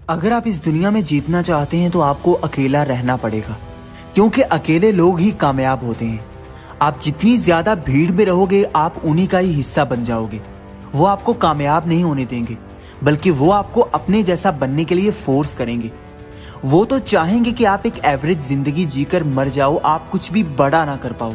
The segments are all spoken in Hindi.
अगर आप इस दुनिया में जीतना चाहते हैं तो आपको अकेला रहना पड़ेगा, क्योंकि अकेले लोग ही कामयाब होते हैं। आप जितनी ज्यादा भीड़ में रहोगे आप उन्हीं का ही हिस्सा बन जाओगे। वो आपको कामयाब नहीं होने देंगे, बल्कि वो आपको अपने जैसा बनने के लिए फोर्स करेंगे। वो तो चाहेंगे कि आप एक एवरेज जिंदगी जीकर मर जाओ, आप कुछ भी बड़ा ना कर पाओ।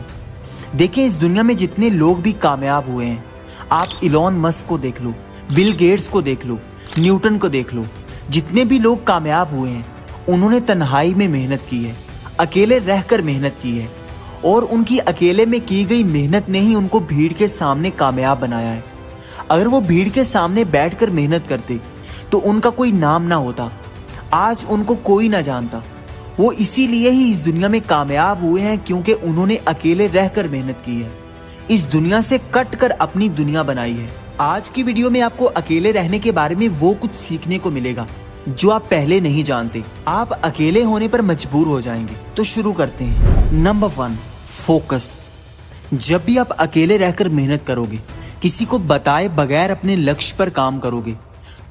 देखिए, इस दुनिया में जितने लोग भी कामयाब हुए हैं, आप इलॉन मस्क को देख लो, बिल गेट्स को देख लो, न्यूटन को देख लो। जितने भी लोग कामयाब हुए हैं उन्होंने तन्हाई में मेहनत की है, अकेले रहकर मेहनत की है, और उनकी अकेले में की गई मेहनत ने ही उनको भीड़ के सामने कामयाब बनाया है। अगर वो भीड़ के सामने बैठकर मेहनत करते तो उनका कोई नाम ना होता, आज उनको कोई ना जानता। वो इसीलिए ही इस दुनिया में कामयाब हुए हैं, क्योंकि उन्होंने अकेले रहकर मेहनत की है, इस दुनिया से कट कर अपनी दुनिया बनाई है। आज की वीडियो में आपको अकेले रहने के बारे में वो कुछ सीखने को मिलेगा जो आप पहले नहीं जानते। आप अकेले होने पर मजबूर हो जाएंगे। तो शुरू करते हैं। Number 1, focus. जब भी आप अकेले रहकर मेहनत करोगे, किसी को बताए बगैर अपने लक्ष्य पर काम करोगे,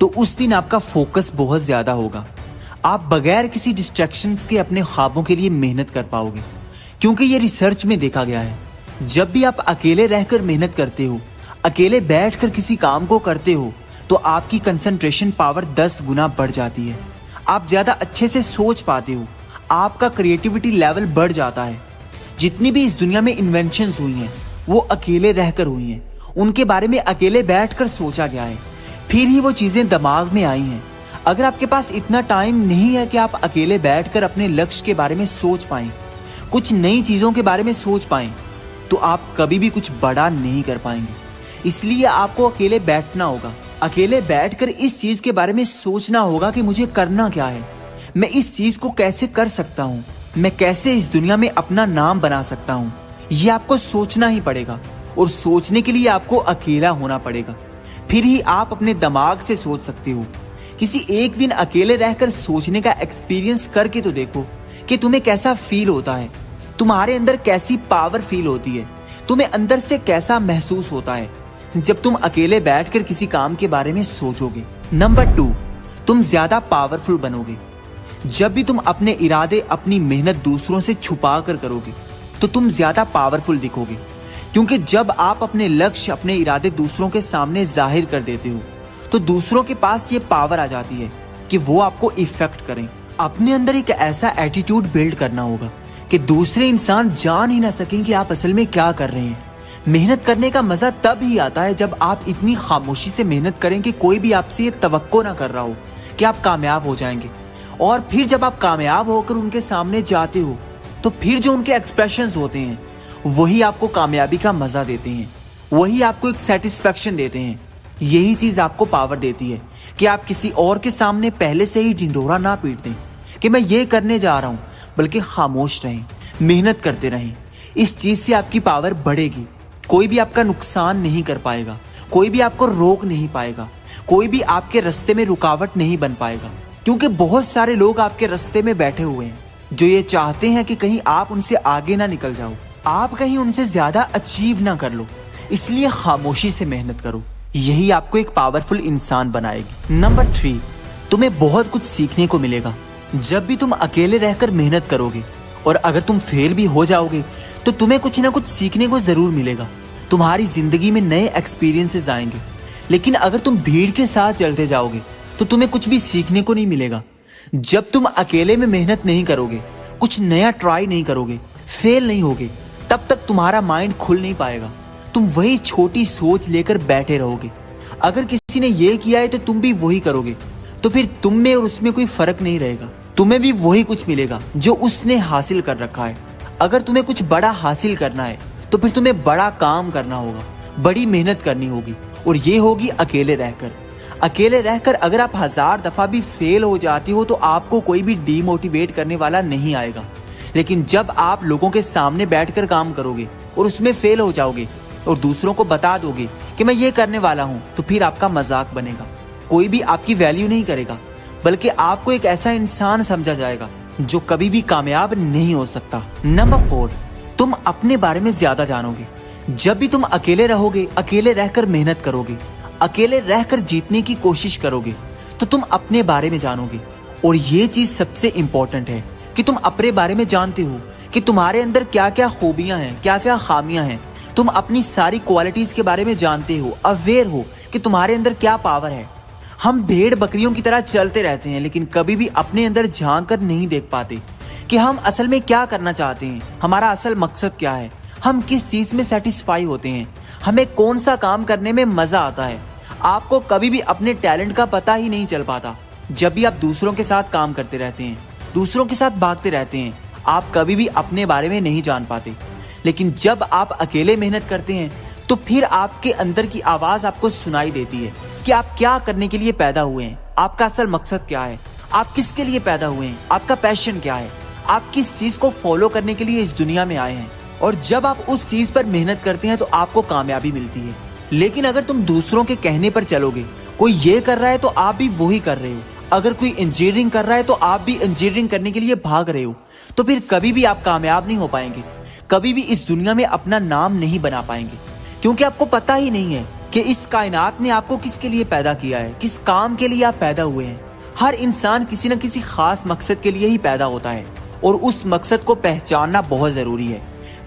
तो उस दिन आपका फोकस बहुत ज्यादा होगा। आप बगैर किसी डिस्ट्रैक्शंस के अपने ख्वाबों के लिए मेहनत कर पाओगे, क्योंकि ये रिसर्च में देखा गया है। जब भी आप अकेले रहकर मेहनत करते हो, अकेले बैठकर किसी काम को करते हो, तो आपकी कंसंट्रेशन पावर 10 गुना बढ़ जाती है। आप ज्यादा अच्छे से सोच पाते हो, आपका क्रिएटिविटी लेवल बढ़ जाता है। जितनी भी इस दुनिया में इन्वेंशंस हुई हैं वो अकेले रहकर हुई हैं, उनके बारे में अकेले बैठकर सोचा गया है, फिर ही वो चीजें दिमाग में आई हैं। अगर आपके पास इतना टाइम नहीं है कि आप अकेले बैठकर अपने लक्ष्य के बारे में सोच पाएं, कुछ नई चीजों के बारे में सोच पाएं, तो आप कभी भी कुछ बड़ा नहीं कर पाएंगे। इसलिए आपको अकेले बैठना होगा। अकेले बैठकर इस चीज के बारे में सोचना होगा कि मुझे करना क्या है, मैं इस चीज को कैसे कर सकता हूँ, मैं कैसे इस दुनिया में अपना नाम बना सकता हूँ। ये आपको सोचना ही पड़ेगा, और सोचने के लिए आपको अकेला होना पड़ेगा। फिर ही आप अपने दिमाग से सोच सकते हो। किसी एक दिन अकेले रहकर सोचने का एक्सपीरियंस करके तो देखो कि तुम्हें कैसा फील होता है, तुम्हारे अंदर कैसी पावर फील होती है, तुम्हें अंदर से कैसा महसूस होता है जब तुम अकेले बैठकर किसी काम के बारे में सोचोगे। नंबर 2, तुम ज्यादा पावरफुल बनोगे। जब भी तुम अपने इरादे, अपनी मेहनत दूसरों से छुपा कर करोगे, तो तुम ज्यादा पावरफुल दिखोगे, क्योंकि जब आप अपने लक्ष्य, अपने इरादे दूसरों के सामने जाहिर कर देते हो, तो दूसरों के पास ये पावर आ जाती है कि वो आपको इफेक्ट करें। अपने अंदर एक ऐसा एटीट्यूड बिल्ड करना होगा कि दूसरे इंसान जान ही ना सकें कि आप असल में क्या कर रहे हैं। मेहनत करने का मजा तब ही आता है जब आप इतनी खामोशी से मेहनत करें कि कोई भी आपसे ये तवक्को ना कर रहा हो कि आप कामयाब हो जाएंगे। और फिर जब आप कामयाब होकर उनके सामने जाते हो, तो फिर जो उनके एक्सप्रेशंस होते हैं वही आपको कामयाबी का मजा देते हैं, वही आपको एक सेटिस्फेक्शन देते हैं। यही चीज आपको पावर देती है कि आप किसी और के सामने पहले से ही ढिंढोरा ना पीट दें कि मैं ये करने जा रहा हूं, बल्कि खामोश रहें, मेहनत करते रहें। इस चीज से आपकी पावर बढ़ेगी। कोई भी आपका नुकसान नहीं कर पाएगा, कोई भी आपको रोक नहीं पाएगा, कोई भी आपके रास्ते में रुकावट नहीं बन पाएगा, क्योंकि बहुत सारे लोग आपके रास्ते में बैठे हुए हैं जो ये चाहते हैं कि कहीं आप उनसे आगे ना निकल जाओ, आप कहीं उनसे ज्यादा अचीव ना कर लो। इसलिए खामोशी से मेहनत करो, यही आपको एक पावरफुल इंसान बनाएगी। नंबर 3, तुम्हें बहुत कुछ सीखने को मिलेगा। जब भी तुम अकेले रहकर मेहनत करोगे, और अगर तुम फेल भी हो जाओगे, तो तुम्हें कुछ ना कुछ सीखने को जरूर मिलेगा। तुम्हारी जिंदगी में नए एक्सपीरियंसेस आएंगे। लेकिन अगर तुम भीड़ के साथ चलते जाओगे तो तुम्हें कुछ भी सीखने को नहीं मिलेगा। जब तुम अकेले में मेहनत नहीं करोगे, कुछ नया ट्राई नहीं करोगे, फेल नहीं होगे, तब तक तुम्हारा माइंड खुल नहीं पाएगा। तुम वही छोटी सोच लेकर बैठे रहोगे। अगर किसी ने ये किया है तो तुम भी वही करोगे, तो फिर तुम में और उसमें कोई फर्क नहीं रहेगा। तुम्हें भी वही कुछ मिलेगा जो उसने हासिल कर रखा है। अगर तुम्हें कुछ बड़ा हासिल करना है तो फिर तुम्हें बड़ा काम करना होगा, बड़ी मेहनत करनी होगी, और ये होगी अकेले रहकर। अकेले रहकर अगर आप 1000 दफा भी फेल हो जाती हो तो आपको कोई भी डीमोटिवेट करने वाला नहीं आएगा। लेकिन जब आप लोगों के सामने बैठकर काम करोगे और उसमें फेल हो जाओगे और दूसरों को बता दोगे कि मैं ये करने वाला हूं, तो फिर आपका मजाक बनेगा। कोई भी आपकी वैल्यू नहीं करेगा, बल्कि आपको एक ऐसा इंसान समझा जाएगा जो कभी भी कामयाब नहीं हो सकता। नंबर 4, तुम अपने बारे में ज्यादा जानोगे। जब भी तुम अकेले रहोगे, अकेले रहकर मेहनत करोगे, अकेले रहकर जीतने की कोशिश करोगे, तो तुम अपने बारे में जानोगे। और ये चीज सबसे इंपॉर्टेंट है कि तुम अपने बारे में जानते हो कि तुम्हारे अंदर क्या क्या खूबियां हैं, क्या क्या खामियां हैं। तुम अपनी सारी क्वालिटीज के बारे में जानते हो, अवेयर हो कि तुम्हारे अंदर क्या पावर है। हम भेड़ बकरियों की तरह चलते रहते हैं, लेकिन कभी भी अपने अंदर झांक कर नहीं देख पाते कि हम असल में क्या करना चाहते हैं, हमारा असल मकसद क्या है, हम किस चीज में सेटिस्फाई होते हैं, हमें कौन सा काम करने में मजा आता है। आपको कभी भी अपने टैलेंट का पता ही नहीं चल पाता। जब भी आप दूसरों के साथ काम करते रहते हैं, दूसरों के साथ भागते रहते हैं, आप कभी भी अपने बारे में नहीं जान पाते। लेकिन जब आप अकेले मेहनत करते हैं तो फिर आपके अंदर की आवाज आपको सुनाई देती है कि आप क्या करने के लिए पैदा हुए हैं, आपका असल मकसद क्या है, आप किसके लिए पैदा हुए हैं, आपका पैशन क्या है, आप किस चीज को फॉलो करने के लिए इस दुनिया में आए हैं। और जब आप उस चीज पर मेहनत करते हैं तो आपको कामयाबी मिलती है। लेकिन अगर तुम दूसरों के कहने पर चलोगे, कोई ये कर रहा है तो आप भी वही कर रहे हो, अगर कोई इंजीनियरिंग कर रहा है तो आप भी इंजीनियरिंग करने के लिए भाग रहे हो, तो फिर कभी भी आप कामयाब नहीं हो पाएंगे, कभी भी इस दुनिया में अपना नाम नहीं बना पाएंगे। क्योंकि आपको पता ही नहीं है कि इस कायनात ने आपको किसके लिए पैदा किया है, किस काम के लिए आप पैदा हुए हैं। हर इंसान किसी न किसी खास मकसद के लिए ही पैदा होता है और उस मकसद को पहचानना बहुत जरूरी है।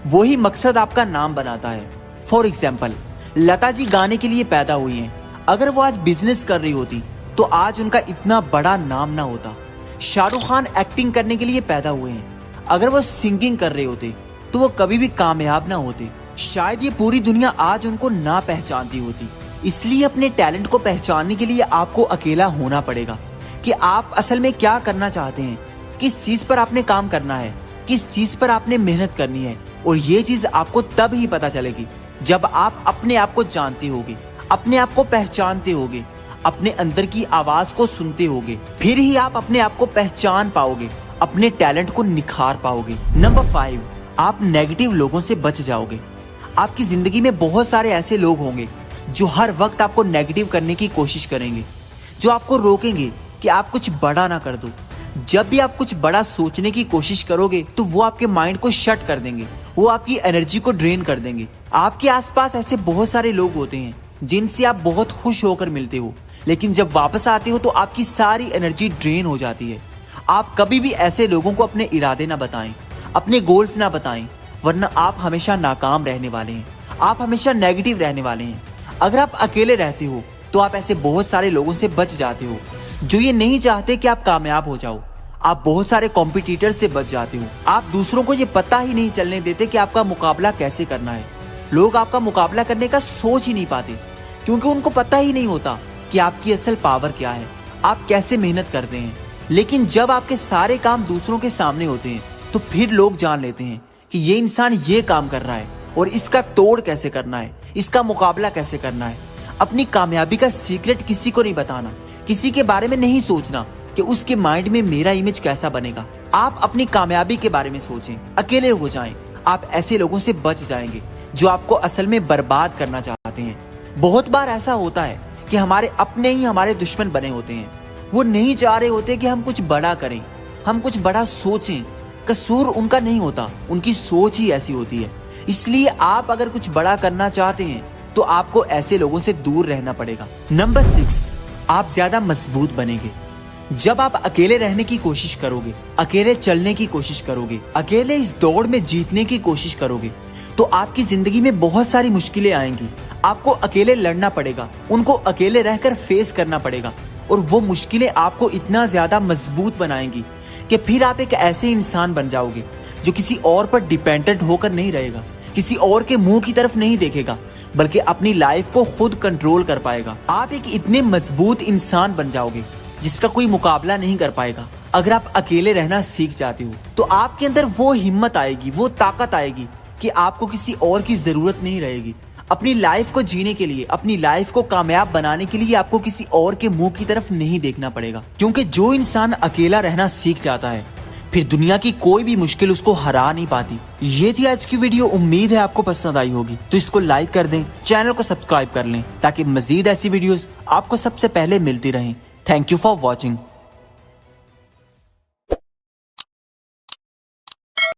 वही मकसद आपका नाम बनाता है। फॉर एग्जाम्पल, लता जी गाने के लिए पैदा हुई हैं। अगर वो आज बिजनेस कर रही होती तो आज उनका इतना बड़ा नाम ना होता। शाहरुख खान एक्टिंग करने के लिए पैदा हुए हैं। अगर वो सिंगिंग कर रहे होते तो वो कभी भी कामयाब ना होते। शायद ये पूरी दुनिया आज उनको ना पहचानती होती। इसलिए अपने टैलेंट को पहचानने के लिए आपको अकेला होना पड़ेगा कि आप असल में क्या करना चाहते हैं, किस चीज पर आपने काम करना है, किस चीज पर आपने मेहनत करनी है। और ये चीज आपको तब ही पता चलेगी जब आप अपने आप को जानते होगे, अपने आप को पहचानते होगे, अपने अंदर की आवाज को सुनते होगे। फिर ही आप अपने आप को पहचान पाओगे, अपने टैलेंट को निखार पाओगे। नंबर 5, आप नेगेटिव लोगों से बच जाओगे। आपकी जिंदगी में बहुत सारे ऐसे लोग होंगे जो हर वक्त आपको नेगेटिव करने की कोशिश करेंगे, जो आपको रोकेंगे कि आप कुछ बड़ा ना कर दो। जब भी आप कुछ बड़ा सोचने की कोशिश करोगे तो वो आपके माइंड को शट कर देंगे, वो आपकी एनर्जी को ड्रेन कर देंगे। आपके आसपास ऐसे बहुत सारे लोग होते हैं जिनसे आप बहुत खुश होकर मिलते हो, लेकिन जब वापस आते हो तो आपकी सारी एनर्जी ड्रेन हो जाती है। आप कभी भी ऐसे लोगों को अपने इरादे ना बताएं, अपने गोल्स ना बताएं, वरना आप हमेशा नाकाम रहने वाले हैं, आप हमेशा नेगेटिव रहने वाले हैं। अगर आप अकेले रहते हो तो आप ऐसे बहुत सारे लोगों से बच जाते हो जो ये नहीं चाहते कि आप कामयाब हो जाओ। आप बहुत सारे कॉम्पिटिटर से बच जाते हो। आप दूसरों को ये पता ही नहीं चलने देते कि आपका मुकाबला कैसे करना है। लोग आपका मुकाबला करने का सोच ही नहीं पाते क्योंकि उनको पता ही नहीं होता कि आपकी असल पावर क्या है, आप कैसे मेहनत करते हैं। लेकिन जब आपके सारे काम दूसरों के सामने होते हैं तो फिर लोग जान लेते हैं कि ये इंसान ये काम कर रहा है और इसका तोड़ कैसे करना है, इसका मुकाबला कैसे करना है। अपनी कामयाबी का सीक्रेट किसी को नहीं बताना, किसी के बारे में नहीं सोचना कि उसके माइंड में मेरा इमेज कैसा बनेगा। आप अपनी कामयाबी के बारे में सोचें, अकेले हो जाएं। आप ऐसे लोगों से बच जाएंगे जो आपको असल में बर्बाद करना चाहते हैं। बहुत बार ऐसा होता है कि हमारे अपने ही हमारे दुश्मन बने होते हैं। वो नहीं चाह रहे होते कि हम कुछ बड़ा करें, हम कुछ बड़ा सोचें। कसूर उनका नहीं होता, उनकी सोच ही ऐसी होती है। इसलिए आप अगर कुछ बड़ा करना चाहते हैं तो आपको ऐसे लोगों से दूर रहना पड़ेगा। नंबर 6, आप ज्यादा मजबूत बनेंगे। जब आप अकेले रहने की कोशिश करोगे, अकेले चलने की कोशिश करोगे, अकेले इस दौड़ में जीतने की कोशिश करोगे तो आपकी जिंदगी में बहुत सारी मुश्किलें आएंगी। आपको अकेले लड़ना पड़ेगा, उनको अकेले रहकर फेस करना पड़ेगा। और वो मुश्किलें आपको इतना ज्यादा मजबूत बनाएंगी कि फिर आप एक ऐसे इंसान बन जाओगे जो किसी और पर डिपेंडेंट होकर नहीं रहेगा, किसी और के मुंह की तरफ नहीं देखेगा, बल्कि अपनी लाइफ को खुद कंट्रोल कर पाएगा। आप एक इतने मजबूत इंसान बन जाओगे जिसका कोई मुकाबला नहीं कर पाएगा। अगर आप अकेले रहना सीख जाते हो तो आपके अंदर वो हिम्मत आएगी, वो ताकत आएगी कि आपको किसी और की जरूरत नहीं रहेगी। अपनी लाइफ को जीने के लिए, अपनी लाइफ को कामयाब बनाने के लिए आपको किसी और के मुंह की तरफ नहीं देखना पड़ेगा। क्योंकि जो इंसान अकेला रहना सीख जाता है फिर दुनिया की कोई भी मुश्किल उसको हरा नहीं पाती। ये थी आज की वीडियो, उम्मीद है आपको पसंद आई होगी। तो इसको लाइक कर दें, चैनल को सब्सक्राइब कर लें ताकि मजीद ऐसी वीडियोस आपको सबसे पहले मिलती रहें। Thank you for watching.